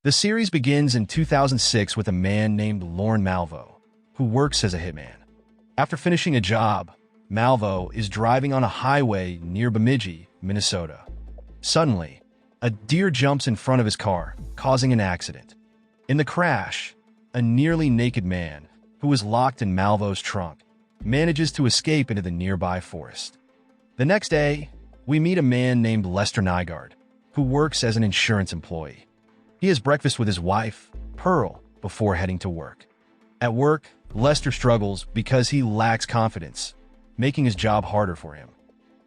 The series begins in 2006 with a man named Malvo, who works as a hitman. After finishing a job, Malvo is driving on a highway near Bemidji, Minnesota. Suddenly, a deer jumps in front of his car, causing an accident. In the crash, a nearly naked man, who was locked in Malvo's trunk, manages to escape into the nearby forest. The next day, we meet a man named Lester Nygaard, who works as an insurance employee. He has breakfast with his wife, Pearl, before heading to work. At work, Lester struggles because he lacks confidence, making his job harder for him.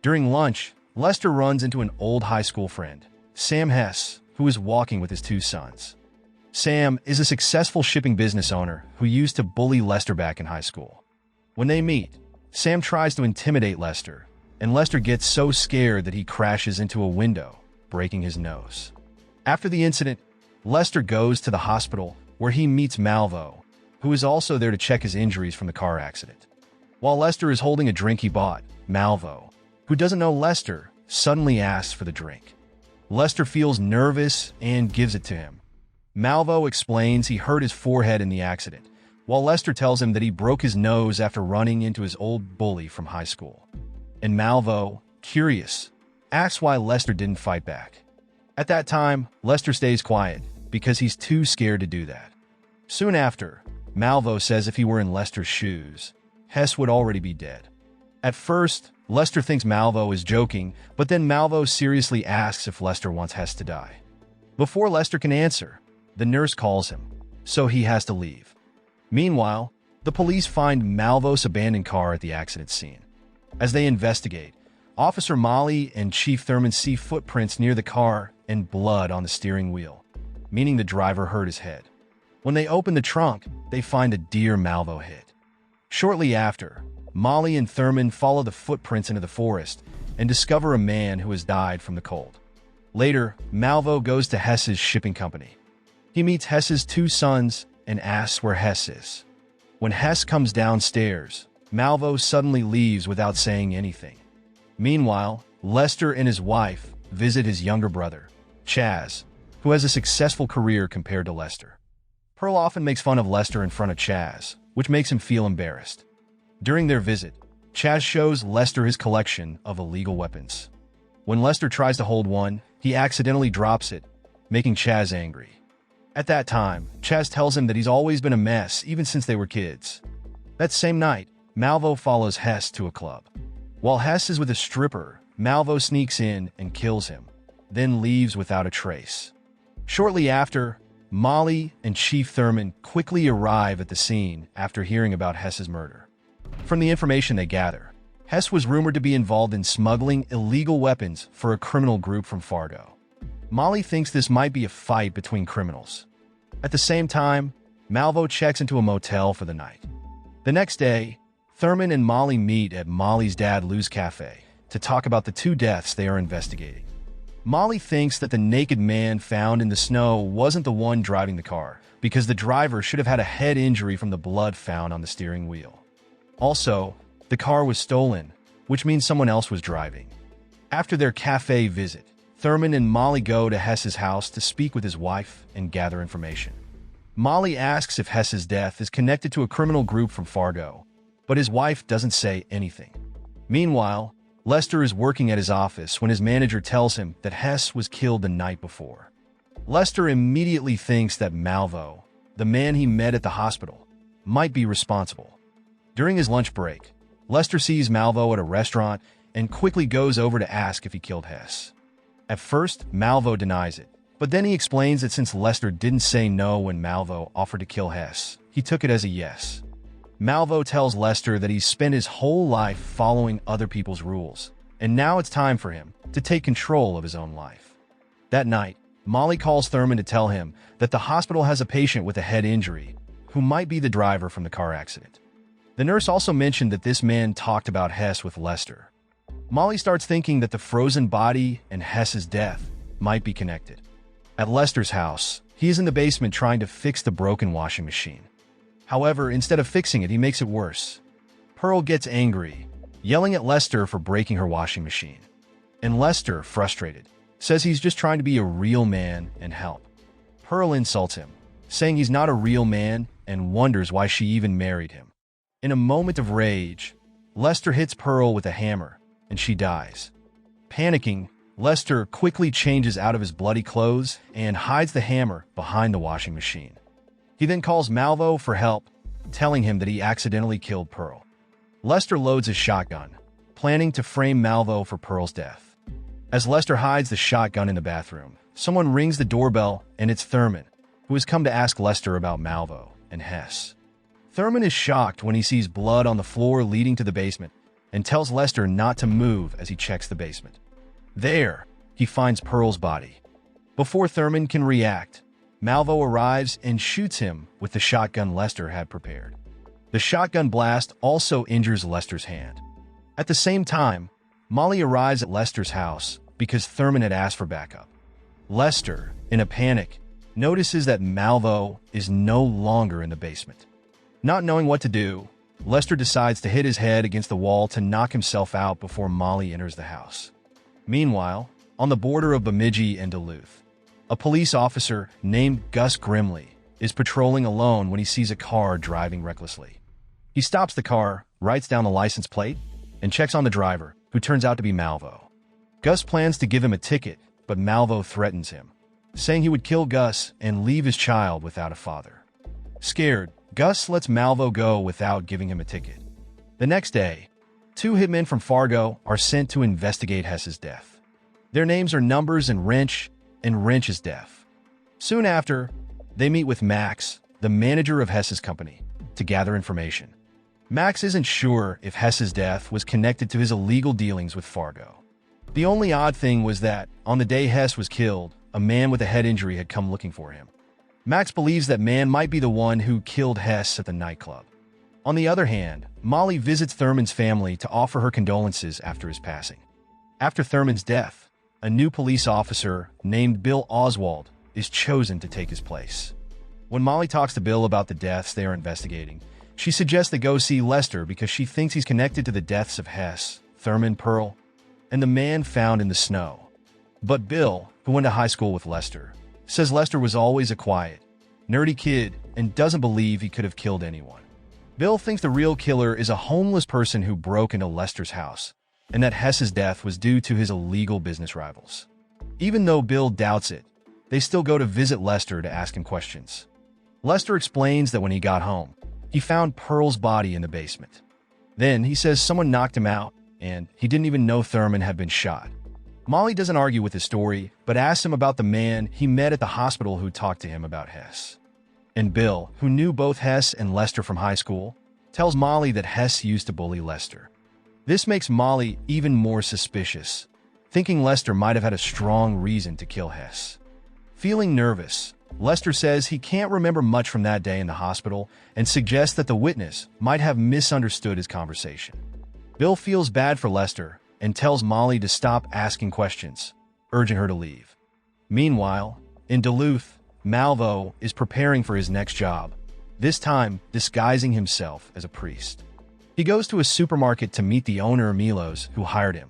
During lunch, Lester runs into an old high school friend, Sam Hess, who is walking with his two sons. Sam is a successful shipping business owner who used to bully Lester back in high school. When they meet, Sam tries to intimidate Lester, and Lester gets so scared that he crashes into a window, breaking his nose. After the incident, Lester goes to the hospital where he meets Malvo, who is also there to check his injuries from the car accident. While Lester is holding a drink he bought, Malvo, who doesn't know Lester, suddenly asks for the drink. Lester feels nervous and gives it to him. Malvo explains he hurt his forehead in the accident, while Lester tells him that he broke his nose after running into his old bully from high school. And Malvo, curious, asks why Lester didn't fight back. At that time, Lester stays quiet because he's too scared to do that. Soon after, Malvo says if he were in Lester's shoes, Hess would already be dead. At first, Lester thinks Malvo is joking, but then Malvo seriously asks if Lester wants Hess to die. Before Lester can answer, the nurse calls him, so he has to leave. Meanwhile, the police find Malvo's abandoned car at the accident scene. As they investigate, Officer Molly and Chief Thurman see footprints near the car and blood on the steering wheel, meaning the driver hurt his head. When they open the trunk, they find a deer Malvo hit. Shortly after, Molly and Thurman follow the footprints into the forest and discover a man who has died from the cold. Later, Malvo goes to Hess's shipping company. He meets Hess's two sons and asks where Hess is. When Hess comes downstairs, Malvo suddenly leaves without saying anything. Meanwhile, Lester and his wife visit his younger brother, Chaz, who has a successful career compared to Lester. Pearl often makes fun of Lester in front of Chaz, which makes him feel embarrassed. During their visit, Chaz shows Lester his collection of illegal weapons. When Lester tries to hold one, he accidentally drops it, making Chaz angry. At that time, Chaz tells him that he's always been a mess even since they were kids. That same night, Malvo follows Hess to a club. While Hess is with a stripper, Malvo sneaks in and kills him, then leaves without a trace. Shortly after, Molly and Chief Thurman quickly arrive at the scene after hearing about Hess's murder. From the information they gather, Hess was rumored to be involved in smuggling illegal weapons for a criminal group from Fargo. Molly thinks this might be a fight between criminals. At the same time, Malvo checks into a motel for the night. The next day, Thurman and Molly meet at Molly's dad Lou's cafe to talk about the two deaths they are investigating. Molly thinks that the naked man found in the snow wasn't the one driving the car, because the driver should have had a head injury from the blood found on the steering wheel. Also, the car was stolen, which means someone else was driving. After their cafe visit, Thurman and Molly go to Hess's house to speak with his wife and gather information. Molly asks if Hess's death is connected to a criminal group from Fargo, but his wife doesn't say anything. Meanwhile, Lester is working at his office when his manager tells him that Hess was killed the night before. Lester immediately thinks that Malvo, the man he met at the hospital, might be responsible. During his lunch break, Lester sees Malvo at a restaurant and quickly goes over to ask if he killed Hess. At first, Malvo denies it, but then he explains that since Lester didn't say no when Malvo offered to kill Hess, he took it as a yes. Malvo tells Lester that he's spent his whole life following other people's rules, and now it's time for him to take control of his own life. That night, Molly calls Thurman to tell him that the hospital has a patient with a head injury who might be the driver from the car accident. The nurse also mentioned that this man talked about Hess with Lester. Molly starts thinking that the frozen body and Hess's death might be connected. At Lester's house, he is in the basement trying to fix the broken washing machine. However, instead of fixing it, he makes it worse. Pearl gets angry, yelling at Lester for breaking her washing machine. And Lester, frustrated, says he's just trying to be a real man and help. Pearl insults him, saying he's not a real man and wonders why she even married him. In a moment of rage, Lester hits Pearl with a hammer, and she dies. Panicking, Lester quickly changes out of his bloody clothes and hides the hammer behind the washing machine. He then calls Malvo for help, telling him that he accidentally killed Pearl. Lester loads his shotgun, planning to frame Malvo for Pearl's death. As Lester hides the shotgun in the bathroom, someone rings the doorbell, and it's Thurman, who has come to ask Lester about Malvo and Hess. Thurman is shocked when he sees blood on the floor leading to the basement and tells Lester not to move as he checks the basement. There, he finds Pearl's body. Before Thurman can react, Malvo arrives and shoots him with the shotgun Lester had prepared. The shotgun blast also injures Lester's hand. At the same time, Molly arrives at Lester's house because Thurman had asked for backup. Lester, in a panic, notices that Malvo is no longer in the basement. Not knowing what to do, Lester decides to hit his head against the wall to knock himself out before Molly enters the house. Meanwhile, on the border of Bemidji and Duluth, a police officer named Gus Grimley is patrolling alone when he sees a car driving recklessly. He stops the car, writes down the license plate, and checks on the driver, who turns out to be Malvo. Gus plans to give him a ticket, but Malvo threatens him, saying he would kill Gus and leave his child without a father. Scared, Gus lets Malvo go without giving him a ticket. The next day, two hitmen from Fargo are sent to investigate Hess's death. Their names are Numbers and Wrench is deaf. Soon after, they meet with Max, the manager of Hess's company, to gather information. Max isn't sure if Hess's death was connected to his illegal dealings with Fargo. The only odd thing was that, on the day Hess was killed, a man with a head injury had come looking for him. Max believes that man might be the one who killed Hess at the nightclub. On the other hand, Molly visits Thurman's family to offer her condolences after his passing. After Thurman's death, a new police officer named Bill Oswald is chosen to take his place. When Molly talks to Bill about the deaths they are investigating, she suggests they go see Lester because she thinks he's connected to the deaths of Hess, Thurman, Pearl, and the man found in the snow. But Bill, who went to high school with Lester, says Lester was always a quiet, nerdy kid and doesn't believe he could have killed anyone. Bill thinks the real killer is a homeless person who broke into Lester's house, and that Hess's death was due to his illegal business rivals. Even though Bill doubts it, they still go to visit Lester to ask him questions. Lester explains that when he got home, he found Pearl's body in the basement. Then he says someone knocked him out, and he didn't even know Thurman had been shot. Molly doesn't argue with his story, but asks him about the man he met at the hospital who talked to him about Hess. And Bill, who knew both Hess and Lester from high school, tells Molly that Hess used to bully Lester. This makes Molly even more suspicious, thinking Lester might have had a strong reason to kill Hess. Feeling nervous, Lester says he can't remember much from that day in the hospital and suggests that the witness might have misunderstood his conversation. Bill feels bad for Lester and tells Molly to stop asking questions, urging her to leave. Meanwhile, in Duluth, Malvo is preparing for his next job, this time disguising himself as a priest. He goes to a supermarket to meet the owner, Milos, who hired him.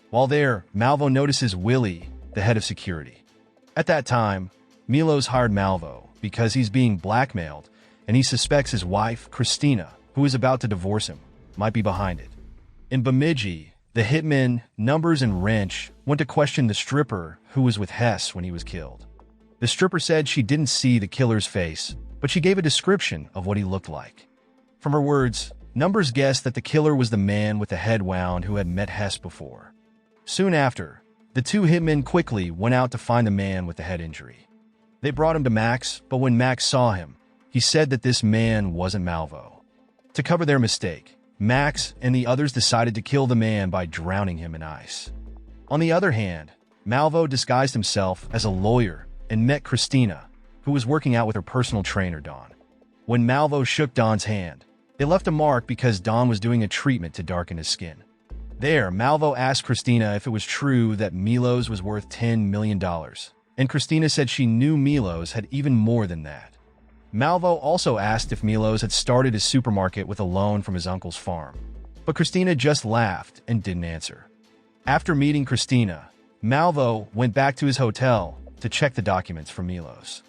While there, Malvo notices Willie, the head of security. At that time, Milos hired Malvo because he's being blackmailed, and he suspects his wife, Christina, who is about to divorce him, might be behind it. In Bemidji, the hitmen, Numbers and Wrench, went to question the stripper who was with Hess when he was killed. The stripper said she didn't see the killer's face, but she gave a description of what he looked like. From her words, Numbers guessed that the killer was the man with the head wound who had met Hess before. Soon after, the two hitmen quickly went out to find the man with the head injury. They brought him to Max, but when Max saw him, he said that this man wasn't Malvo. To cover their mistake, Max and the others decided to kill the man by drowning him in ice. On the other hand, Malvo disguised himself as a lawyer and met Christina, who was working out with her personal trainer, Dawn. When Malvo shook Dawn's hand, it left a mark because Dawn was doing a treatment to darken his skin. There, Malvo asked Christina if it was true that Milos was worth $10 million, and Christina said she knew Milos had even more than that. Malvo also asked if Milos had started his supermarket with a loan from his uncle's farm, but Christina just laughed and didn't answer. After meeting Christina, Malvo went back to his hotel to check the documents for Milos.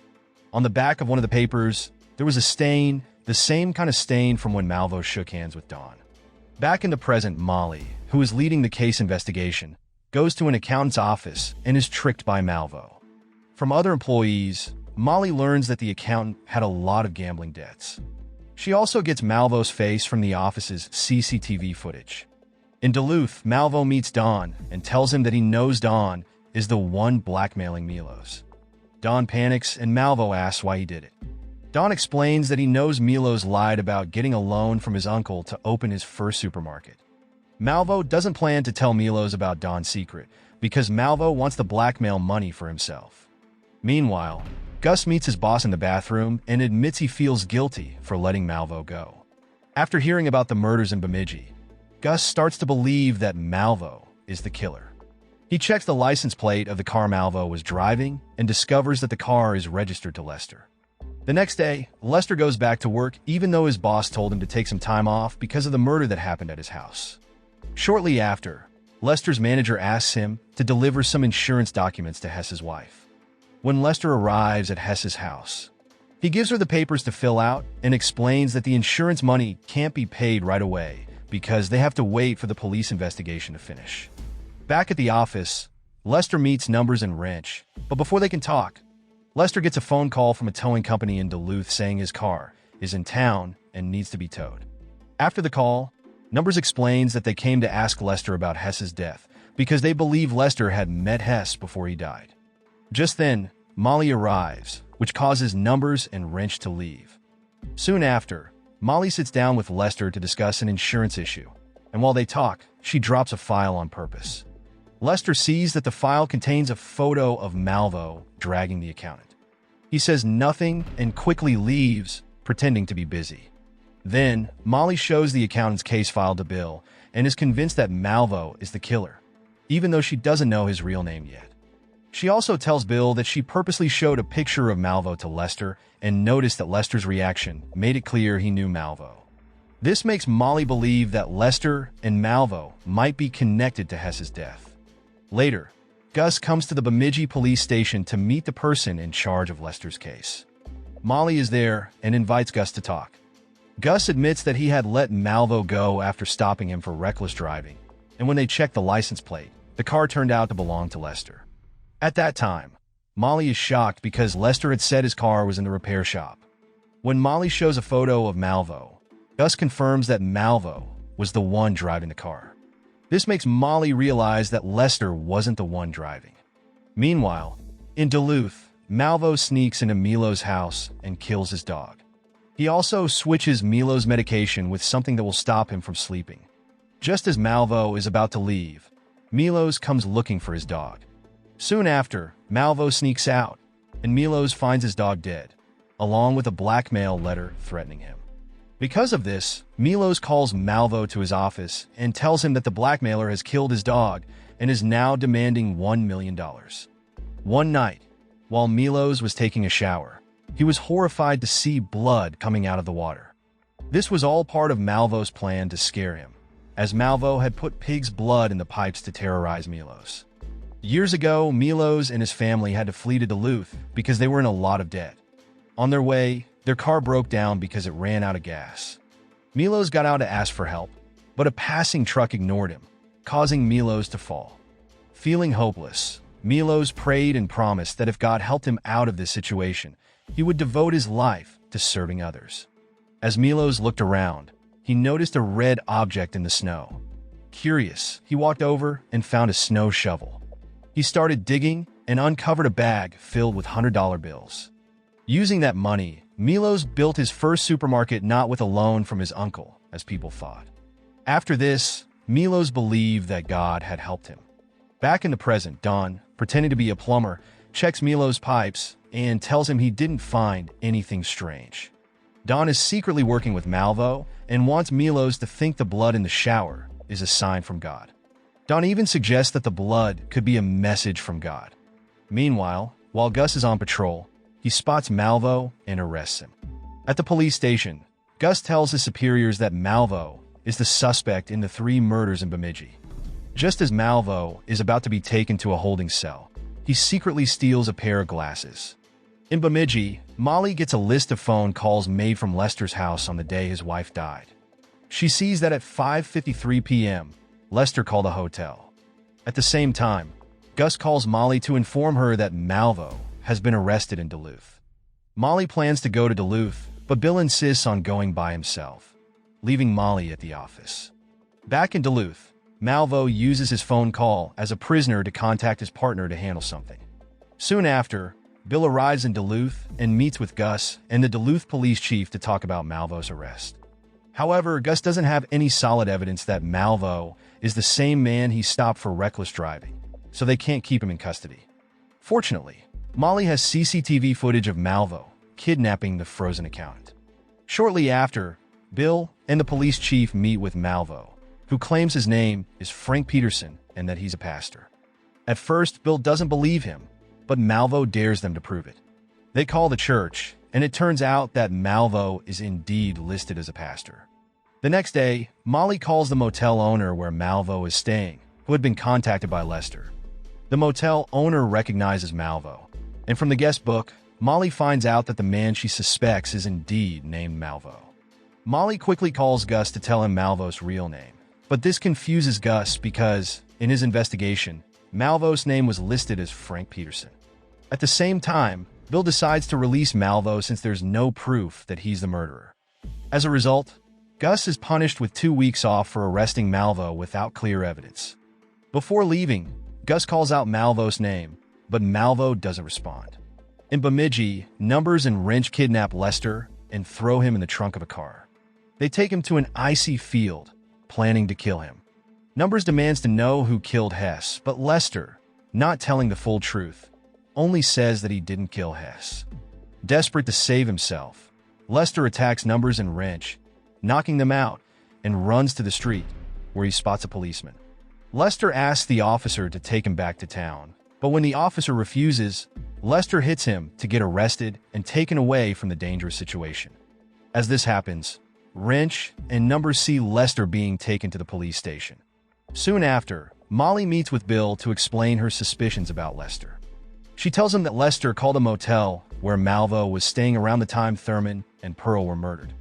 On the back of one of the papers, there was a stain, the same kind of stain from when Malvo shook hands with Dawn. Back in the present, Molly, who is leading the case investigation, goes to an accountant's office and is tricked by Malvo. From other employees, Molly learns that the accountant had a lot of gambling debts. She also gets Malvo's face from the office's CCTV footage. In Duluth, Malvo meets Dawn and tells him that he knows Dawn is the one blackmailing Milos. Dawn panics and Malvo asks why he did it. Dawn explains that he knows Milos lied about getting a loan from his uncle to open his first supermarket. Malvo doesn't plan to tell Milos about Dawn's secret because Malvo wants the blackmail money for himself. Meanwhile, Gus meets his boss in the bathroom and admits he feels guilty for letting Malvo go. After hearing about the murders in Bemidji, Gus starts to believe that Malvo is the killer. He checks the license plate of the car Malvo was driving and discovers that the car is registered to Lester. The next day, Lester goes back to work even though his boss told him to take some time off because of the murder that happened at his house. Shortly after, Lester's manager asks him to deliver some insurance documents to Hess's wife. When Lester arrives at Hess's house, he gives her the papers to fill out and explains that the insurance money can't be paid right away because they have to wait for the police investigation to finish. Back at the office, Lester meets Numbers and Wrench, but before they can talk, Lester gets a phone call from a towing company in Duluth saying his car is in town and needs to be towed. After the call, Numbers explains that they came to ask Lester about Hess's death because they believe Lester had met Hess before he died. Just then, Molly arrives, which causes Numbers and Wrench to leave. Soon after, Molly sits down with Lester to discuss an insurance issue, and while they talk, she drops a file on purpose. Lester sees that the file contains a photo of Malvo dragging the accountant. He says nothing and quickly leaves, pretending to be busy. Then, Molly shows the accountant's case file to Bill and is convinced that Malvo is the killer, even though she doesn't know his real name yet. She also tells Bill that she purposely showed a picture of Malvo to Lester and noticed that Lester's reaction made it clear he knew Malvo. This makes Molly believe that Lester and Malvo might be connected to Hess's death. Later, Gus comes to the Bemidji police station to meet the person in charge of Lester's case. Molly is there and invites Gus to talk. Gus admits that he had let Malvo go after stopping him for reckless driving, and when they checked the license plate, the car turned out to belong to Lester. At that time, Molly is shocked because Lester had said his car was in the repair shop. When Molly shows a photo of Malvo, Gus confirms that Malvo was the one driving the car. This makes Molly realize that Lester wasn't the one driving. Meanwhile, in Duluth, Malvo sneaks into Milo's house and kills his dog. He also switches Milo's medication with something that will stop him from sleeping. Just as Malvo is about to leave, Milos comes looking for his dog. Soon after, Malvo sneaks out, and Milos finds his dog dead, along with a blackmail letter threatening him. Because of this, Milos calls Malvo to his office and tells him that the blackmailer has killed his dog and is now demanding $1 million. One night, while Milos was taking a shower, he was horrified to see blood coming out of the water. This was all part of Malvo's plan to scare him, as Malvo had put pig's blood in the pipes to terrorize Milos. Years ago, Milos and his family had to flee to Duluth because they were in a lot of debt. On their way, their car broke down because it ran out of gas. Milos got out to ask for help, but a passing truck ignored him, causing Milos to fall. Feeling hopeless, Milos prayed and promised that if God helped him out of this situation, he would devote his life to serving others. As Milos looked around, he noticed a red object in the snow. Curious, he walked over and found a snow shovel. He started digging and uncovered a bag filled with $100 bills. Using that money, Milos built his first supermarket not with a loan from his uncle, as people thought. After this, Milos believed that God had helped him. Back in the present, Don, pretending to be a plumber, checks Milos' pipes and tells him he didn't find anything strange. Don is secretly working with Malvo and wants Milos to think the blood in the shower is a sign from God. Don even suggests that the blood could be a message from God. Meanwhile, while Gus is on patrol, he spots Malvo and arrests him. At the police station, Gus tells his superiors that Malvo is the suspect in the 3 murders in Bemidji. Just as Malvo is about to be taken to a holding cell, he secretly steals a pair of glasses. In Bemidji, Molly gets a list of phone calls made from Lester's house on the day his wife died. She sees that at 5:53 p.m., Lester called a hotel. At the same time, Gus calls Molly to inform her that Malvo has been arrested in Duluth. Molly plans to go to Duluth, but Bill insists on going by himself, leaving Molly at the office. Back in Duluth, Malvo uses his phone call as a prisoner to contact his partner to handle something. Soon after, Bill arrives in Duluth and meets with Gus and the Duluth police chief to talk about Malvo's arrest. However, Gus doesn't have any solid evidence that Malvo is the same man he stopped for reckless driving, so they can't keep him in custody. Fortunately, Molly has CCTV footage of Malvo kidnapping the frozen accountant. Shortly after, Bill and the police chief meet with Malvo, who claims his name is Frank Peterson and that he's a pastor. At first, Bill doesn't believe him, but Malvo dares them to prove it. They call the church, and it turns out that Malvo is indeed listed as a pastor. The next day, Molly calls the motel owner where Malvo is staying, who had been contacted by Lester. The motel owner recognizes Malvo, and from the guest book, Molly finds out that the man she suspects is indeed named Malvo. Molly quickly calls Gus to tell him Malvo's real name, but this confuses Gus because, in his investigation, Malvo's name was listed as Frank Peterson. At the same time, Bill decides to release Malvo since there's no proof that he's the murderer. As a result, Gus is punished with 2 weeks off for arresting Malvo without clear evidence. Before leaving, Gus calls out Malvo's name, but Malvo doesn't respond. In Bemidji, Numbers and Wrench kidnap Lester and throw him in the trunk of a car. They take him to an icy field, planning to kill him. Numbers demands to know who killed Hess, but Lester, not telling the full truth, only says that he didn't kill Hess. Desperate to save himself, Lester attacks Numbers and Wrench, knocking them out, and runs to the street, where he spots a policeman. Lester asks the officer to take him back to town, but when the officer refuses, Lester hits him to get arrested and taken away from the dangerous situation. As this happens, Wrench and Numbers see Lester being taken to the police station. Soon after, Molly meets with Bill to explain her suspicions about Lester. She tells him that Lester called a motel where Malvo was staying around the time Thurman and Pearl were murdered.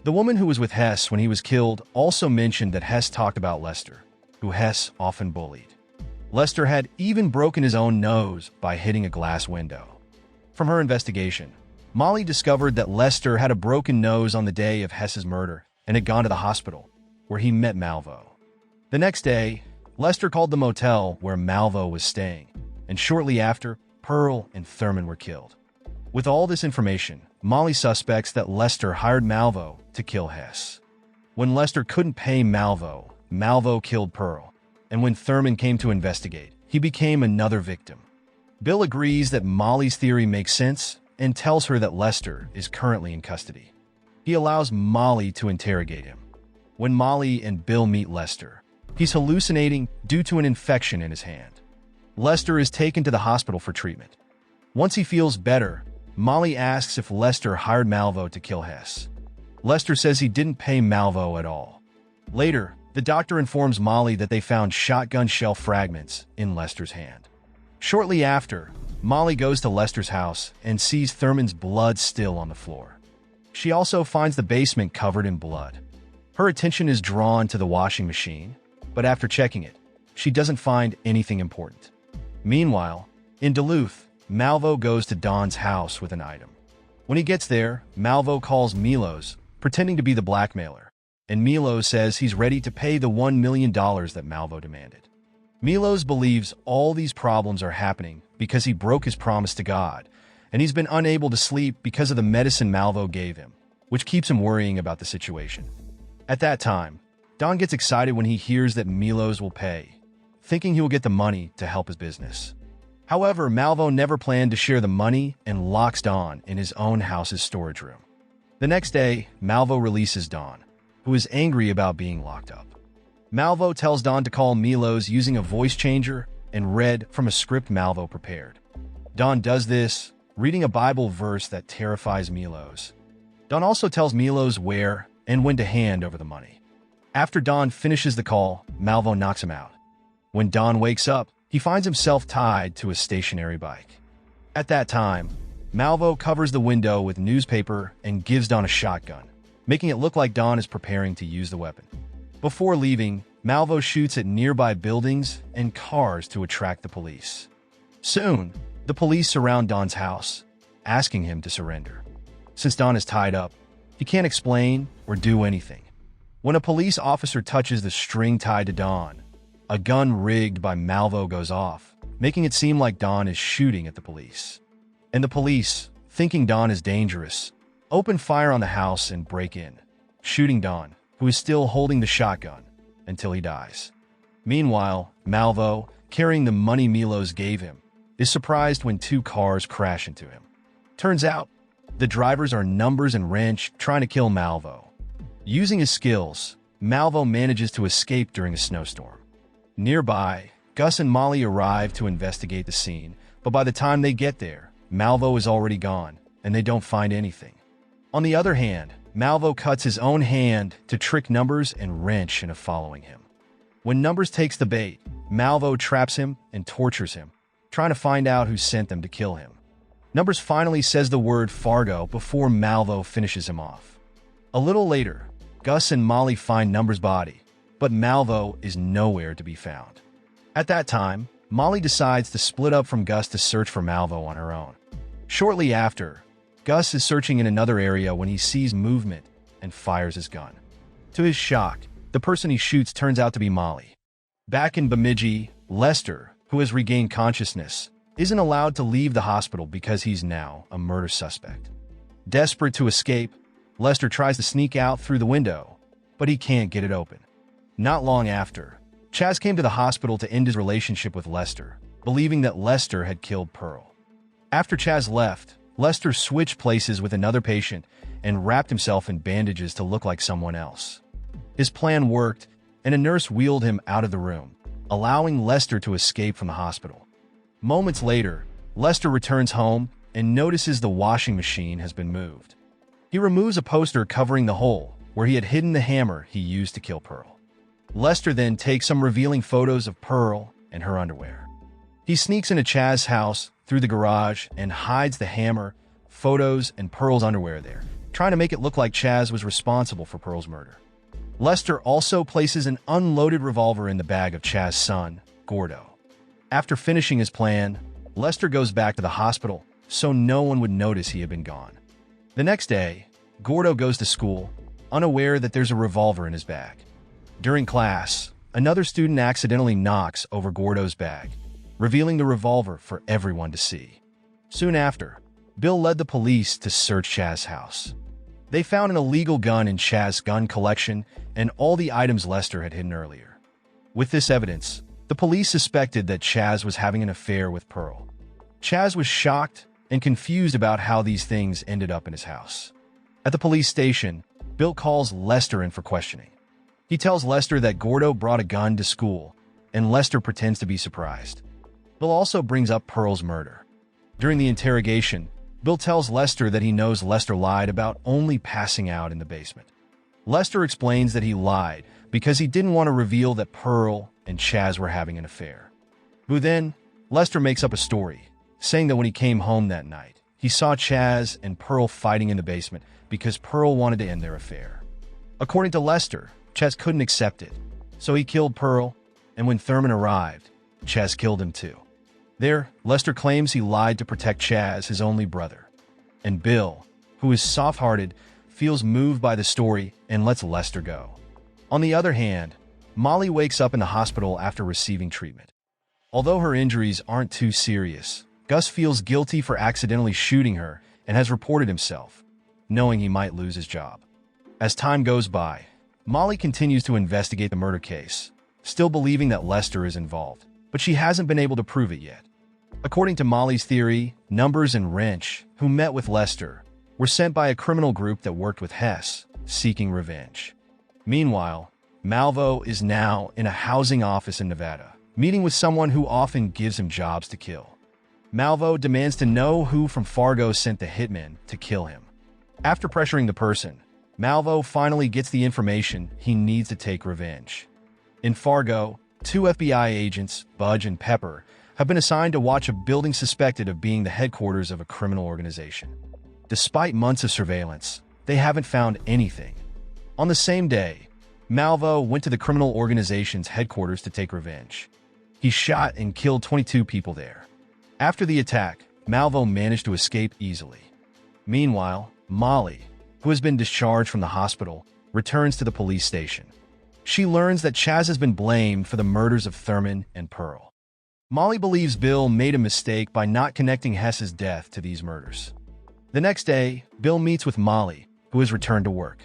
The woman who was with Hess when he was killed also mentioned that Hess talked about Lester, who Hess often bullied. Lester had even broken his own nose by hitting a glass window. From her investigation, Molly discovered that Lester had a broken nose on the day of Hess's murder and had gone to the hospital, where he met Malvo. The next day, Lester called the motel where Malvo was staying, and shortly after, Pearl and Thurman were killed. With all this information, Molly suspects that Lester hired Malvo to kill Hess. When Lester couldn't pay Malvo, Malvo killed Pearl, and when Thurman came to investigate, he became another victim. Bill agrees that Molly's theory makes sense and tells her that Lester is currently in custody. He allows Molly to interrogate him. When Molly and Bill meet Lester, he's hallucinating due to an infection in his hand. Lester is taken to the hospital for treatment. Once he feels better, Molly asks if Lester hired Malvo to kill Hess. Lester says he didn't pay Malvo at all. Later, the doctor informs Molly that they found shotgun shell fragments in Lester's hand. Shortly after, Molly goes to Lester's house and sees Thurman's blood still on the floor. She also finds the basement covered in blood. Her attention is drawn to the washing machine, but after checking it, she doesn't find anything important. Meanwhile, in Duluth, Malvo goes to Don's house with an item. When he gets there, Malvo calls Milos, pretending to be the blackmailer, and Milos says he's ready to pay the $1 million that Malvo demanded. Milos believes all these problems are happening because he broke his promise to God, and he's been unable to sleep because of the medicine Malvo gave him, which keeps him worrying about the situation. At that time, Don gets excited when he hears that Milos will pay, thinking he will get the money to help his business. However, Malvo never planned to share the money and locks Don in his own house's storage room. The next day, Malvo releases Don, who is angry about being locked up. Malvo tells Don to call Milos using a voice changer and read from a script Malvo prepared. Don does this, reading a Bible verse that terrifies Milos. Don also tells Milos where and when to hand over the money. After Don finishes the call, Malvo knocks him out. When Don wakes up, he finds himself tied to a stationary bike. At that time, Malvo covers the window with newspaper and gives Don a shotgun, making it look like Don is preparing to use the weapon. Before leaving, Malvo shoots at nearby buildings and cars to attract the police. Soon, the police surround Don's house, asking him to surrender. Since Don is tied up, he can't explain or do anything. When a police officer touches the string tied to Don, a gun rigged by Malvo goes off, making it seem like Don is shooting at the police. And the police, thinking Don is dangerous, open fire on the house and break in, shooting Don, who is still holding the shotgun, until he dies. Meanwhile, Malvo, carrying the money Milos gave him, is surprised when two cars crash into him. Turns out, the drivers are Numbers and Wrench trying to kill Malvo. Using his skills, Malvo manages to escape during a snowstorm. Nearby, Gus and Molly arrive to investigate the scene, but by the time they get there, Malvo is already gone, and they don't find anything. On the other hand, Malvo cuts his own hand to trick Numbers and Wrench into following him. When Numbers takes the bait, Malvo traps him and tortures him, trying to find out who sent them to kill him. Numbers finally says the word Fargo before Malvo finishes him off. A little later, Gus and Molly find Numbers' body, but Malvo is nowhere to be found. At that time, Molly decides to split up from Gus to search for Malvo on her own. Shortly after, Gus is searching in another area when he sees movement and fires his gun. To his shock, the person he shoots turns out to be Molly. Back in Bemidji, Lester, who has regained consciousness, isn't allowed to leave the hospital because he's now a murder suspect. Desperate to escape, Lester tries to sneak out through the window, but he can't get it open. Not long after, Chaz came to the hospital to end his relationship with Lester, believing that Lester had killed Pearl. After Chaz left, Lester switched places with another patient and wrapped himself in bandages to look like someone else. His plan worked, and a nurse wheeled him out of the room, allowing Lester to escape from the hospital. Moments later, Lester returns home and notices the washing machine has been moved. He removes a poster covering the hole where he had hidden the hammer he used to kill Pearl. Lester then takes some revealing photos of Pearl and her underwear. He sneaks into Chaz's house through the garage and hides the hammer, photos, and Pearl's underwear there, trying to make it look like Chaz was responsible for Pearl's murder. Lester also places an unloaded revolver in the bag of Chaz's son, Gordo. After finishing his plan, Lester goes back to the hospital so no one would notice he had been gone. The next day, Gordo goes to school, unaware that there's a revolver in his bag. During class, another student accidentally knocks over Gordo's bag, revealing the revolver for everyone to see. Soon after, Bill led the police to search Chaz's house. They found an illegal gun in Chaz's gun collection and all the items Lester had hidden earlier. With this evidence, the police suspected that Chaz was having an affair with Pearl. Chaz was shocked and confused about how these things ended up in his house. At the police station, Bill calls Lester in for questioning. He tells Lester that Gordo brought a gun to school, and Lester pretends to be surprised. Bill also brings up Pearl's murder. During the interrogation, Bill tells Lester that he knows Lester lied about only passing out in the basement. Lester explains that he lied because he didn't want to reveal that Pearl and Chaz were having an affair. But then, Lester makes up a story, saying that when he came home that night, he saw Chaz and Pearl fighting in the basement because Pearl wanted to end their affair. According to Lester, Chaz couldn't accept it, so he killed Pearl, and when Thurman arrived, Chaz killed him too. There, Lester claims he lied to protect Chaz, his only brother. And Bill, who is soft-hearted, feels moved by the story and lets Lester go. On the other hand, Molly wakes up in the hospital after receiving treatment. Although her injuries aren't too serious, Gus feels guilty for accidentally shooting her and has reported himself, knowing he might lose his job. As time goes by, Molly continues to investigate the murder case, still believing that Lester is involved, but she hasn't been able to prove it yet. According to Molly's theory, Numbers and Wrench, who met with Lester, were sent by a criminal group that worked with Hess, seeking revenge. Meanwhile, Malvo is now in a housing office in Nevada, meeting with someone who often gives him jobs to kill. Malvo demands to know who from Fargo sent the hitman to kill him. After pressuring the person, Malvo finally gets the information he needs to take revenge. In Fargo, two FBI agents, Budge and Pepper, have been assigned to watch a building suspected of being the headquarters of a criminal organization. Despite months of surveillance, they haven't found anything. On the same day, Malvo went to the criminal organization's headquarters to take revenge. He shot and killed 22 people there. After the attack, Malvo managed to escape easily. Meanwhile, Molly, who has been discharged from the hospital, returns to the police station. She learns that Chaz has been blamed for the murders of Thurman and Pearl. Molly believes Bill made a mistake by not connecting Hess's death to these murders. The next day, Bill meets with Molly, who has returned to work.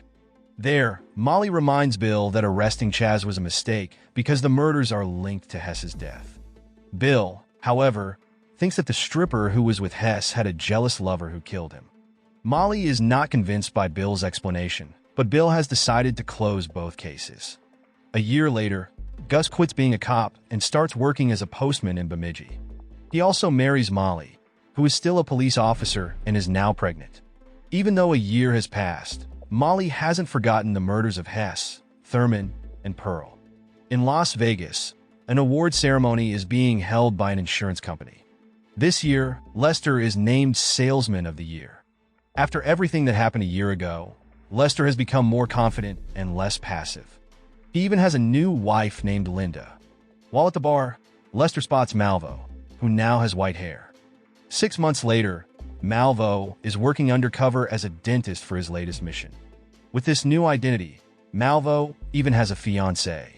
There, Molly reminds Bill that arresting Chaz was a mistake because the murders are linked to Hess's death. Bill, however, thinks that the stripper who was with Hess had a jealous lover who killed him. Molly is not convinced by Bill's explanation, but Bill has decided to close both cases. A year later, Gus quits being a cop and starts working as a postman in Bemidji. He also marries Molly, who is still a police officer and is now pregnant. Even though a year has passed, Molly hasn't forgotten the murders of Hess, Thurman, and Pearl. In Las Vegas, an award ceremony is being held by an insurance company. This year, Lester is named Salesman of the Year. After everything that happened a year ago, Lester has become more confident and less passive. He even has a new wife named Linda. While at the bar, Lester spots Malvo, who now has white hair. 6 months later, Malvo is working undercover as a dentist for his latest mission. With this new identity, Malvo even has a fiancée.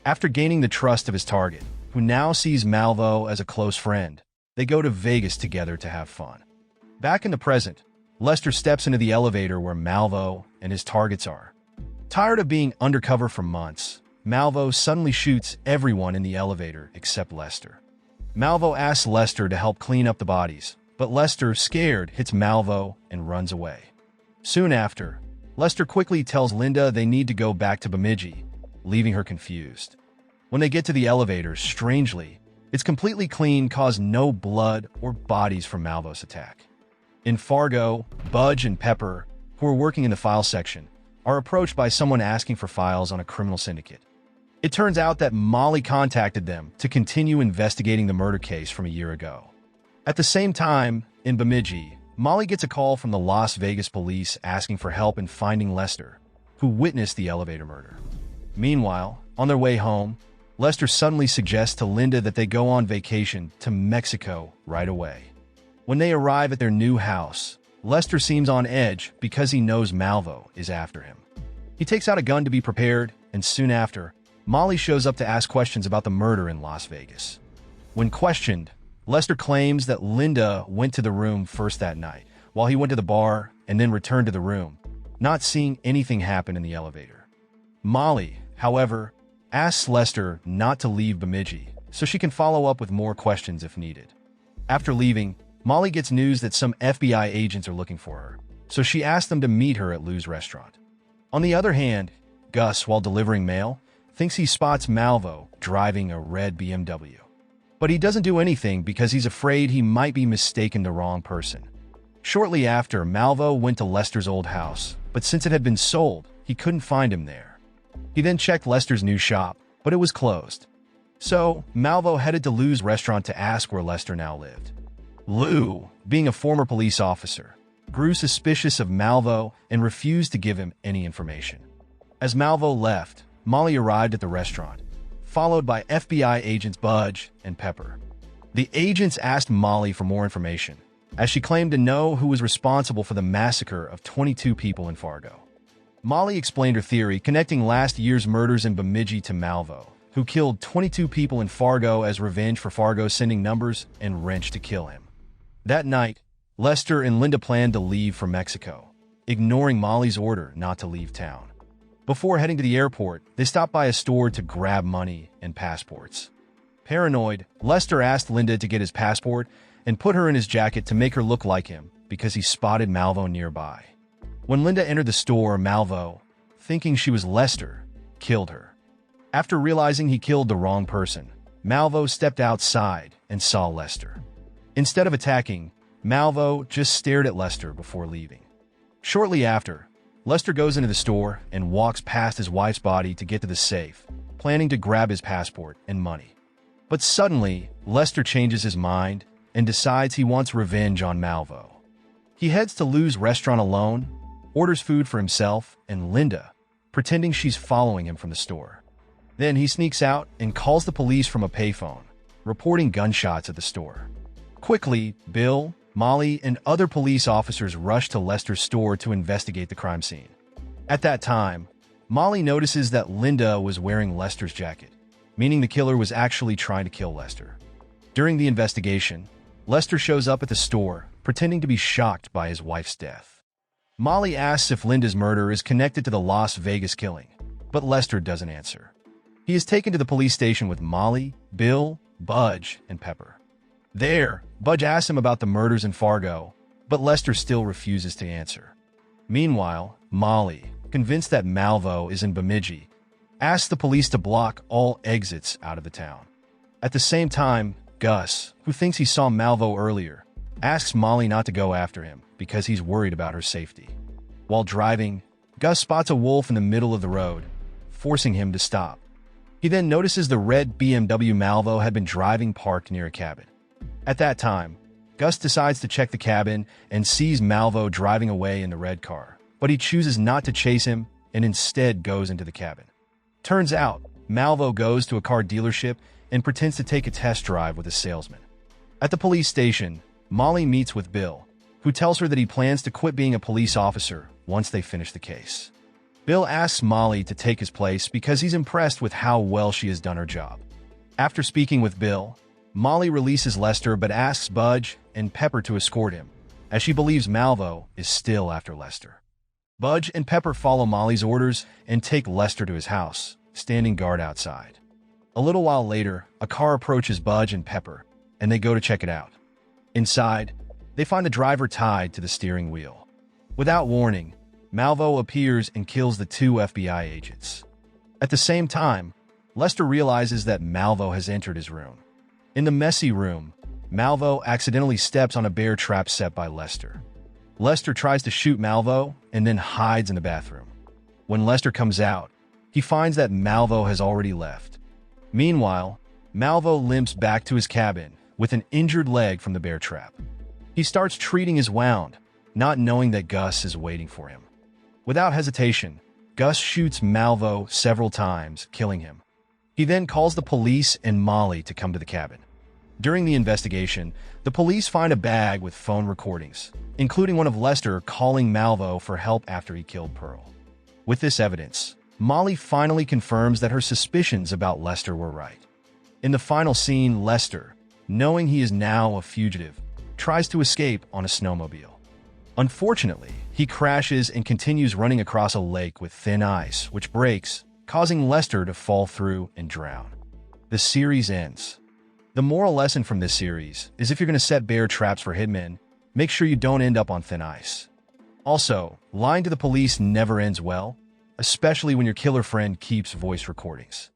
After gaining the trust of his target, who now sees Malvo as a close friend, they go to Vegas together to have fun. Back in the present, Lester steps into the elevator where Malvo and his targets are. Tired of being undercover for months, Malvo suddenly shoots everyone in the elevator except Lester. Malvo asks Lester to help clean up the bodies, but Lester, scared, hits Malvo and runs away. Soon after, Lester quickly tells Linda they need to go back to Bemidji, leaving her confused. When they get to the elevator, strangely, it's completely clean, causing no blood or bodies from Malvo's attack. In Fargo, Budge and Pepper, who are working in the file section, are approached by someone asking for files on a criminal syndicate. It turns out that Molly contacted them to continue investigating the murder case from a year ago. At the same time, in Bemidji, Molly gets a call from the Las Vegas police asking for help in finding Lester, who witnessed the elevator murder. Meanwhile, on their way home, Lester suddenly suggests to Linda that they go on vacation to Mexico right away. When they arrive at their new house, Lester seems on edge because he knows Malvo is after him. He takes out a gun to be prepared, and soon after, Molly shows up to ask questions about the murder in Las Vegas. When questioned, Lester claims that Linda went to the room first that night, while he went to the bar and then returned to the room, not seeing anything happen in the elevator. Molly, however, asks Lester not to leave Bemidji so she can follow up with more questions if needed. After leaving, Molly gets news that some FBI agents are looking for her, so she asks them to meet her at Lou's restaurant. On the other hand, Gus, while delivering mail, thinks he spots Malvo driving a red BMW. But he doesn't do anything because he's afraid he might be mistaken the wrong person. Shortly after, Malvo went to Lester's old house, but since it had been sold, he couldn't find him there. He then checked Lester's new shop, but it was closed. So, Malvo headed to Lou's restaurant to ask where Lester now lived. Lou, being a former police officer, grew suspicious of Malvo and refused to give him any information. As Malvo left, Molly arrived at the restaurant, followed by FBI agents Budge and Pepper. The agents asked Molly for more information, as she claimed to know who was responsible for the massacre of 22 people in Fargo. Molly explained her theory, connecting last year's murders in Bemidji to Malvo, who killed 22 people in Fargo as revenge for Fargo sending Numbers and Wrench to kill him. That night, Lester and Linda planned to leave for Mexico, ignoring Molly's order not to leave town. Before heading to the airport, they stopped by a store to grab money and passports. Paranoid, Lester asked Linda to get his passport and put her in his jacket to make her look like him because he spotted Malvo nearby. When Linda entered the store, Malvo, thinking she was Lester, killed her. After realizing he killed the wrong person, Malvo stepped outside and saw Lester. Instead of attacking, Malvo just stared at Lester before leaving. Shortly after, Lester goes into the store and walks past his wife's body to get to the safe, planning to grab his passport and money. But suddenly, Lester changes his mind and decides he wants revenge on Malvo. He heads to Lou's restaurant alone, orders food for himself and Linda, pretending she's following him from the store. Then he sneaks out and calls the police from a payphone, reporting gunshots at the store. Quickly, Bill, Molly, and other police officers rush to Lester's store to investigate the crime scene. At that time, Molly notices that Linda was wearing Lester's jacket, meaning the killer was actually trying to kill Lester. During the investigation, Lester shows up at the store, pretending to be shocked by his wife's death. Molly asks if Linda's murder is connected to the Las Vegas killing, but Lester doesn't answer. He is taken to the police station with Molly, Bill, Budge, and Pepper. There, Budge asks him about the murders in Fargo, but Lester still refuses to answer. Meanwhile, Molly, convinced that Malvo is in Bemidji, asks the police to block all exits out of the town. At the same time, Gus, who thinks he saw Malvo earlier, asks Molly not to go after him because he's worried about her safety. While driving, Gus spots a wolf in the middle of the road, forcing him to stop. He then notices the red BMW Malvo had been driving parked near a cabin. At that time, Gus decides to check the cabin and sees Malvo driving away in the red car, but he chooses not to chase him and instead goes into the cabin. Turns out, Malvo goes to a car dealership and pretends to take a test drive with a salesman. At the police station, Molly meets with Bill, who tells her that he plans to quit being a police officer once they finish the case. Bill asks Molly to take his place because he's impressed with how well she has done her job. After speaking with Bill, Molly releases Lester but asks Budge and Pepper to escort him, as she believes Malvo is still after Lester. Budge and Pepper follow Molly's orders and take Lester to his house, standing guard outside. A little while later, a car approaches Budge and Pepper, and they go to check it out. Inside, they find the driver tied to the steering wheel. Without warning, Malvo appears and kills the two FBI agents. At the same time, Lester realizes that Malvo has entered his room. In the messy room, Malvo accidentally steps on a bear trap set by Lester. Lester tries to shoot Malvo and then hides in the bathroom. When Lester comes out, he finds that Malvo has already left. Meanwhile, Malvo limps back to his cabin with an injured leg from the bear trap. He starts treating his wound, not knowing that Gus is waiting for him. Without hesitation, Gus shoots Malvo several times, killing him. He then calls the police and Molly to come to the cabin. During the investigation, the police find a bag with phone recordings, including one of Lester calling Malvo for help after he killed Pearl. With this evidence, Molly finally confirms that her suspicions about Lester were right. In the final scene, Lester, knowing he is now a fugitive, tries to escape on a snowmobile. Unfortunately, he crashes and continues running across a lake with thin ice, which breaks, causing Lester to fall through and drown. The series ends. The moral lesson from this series is if you're going to set bear traps for hitmen, make sure you don't end up on thin ice. Also, lying to the police never ends well, especially when your killer friend keeps voice recordings.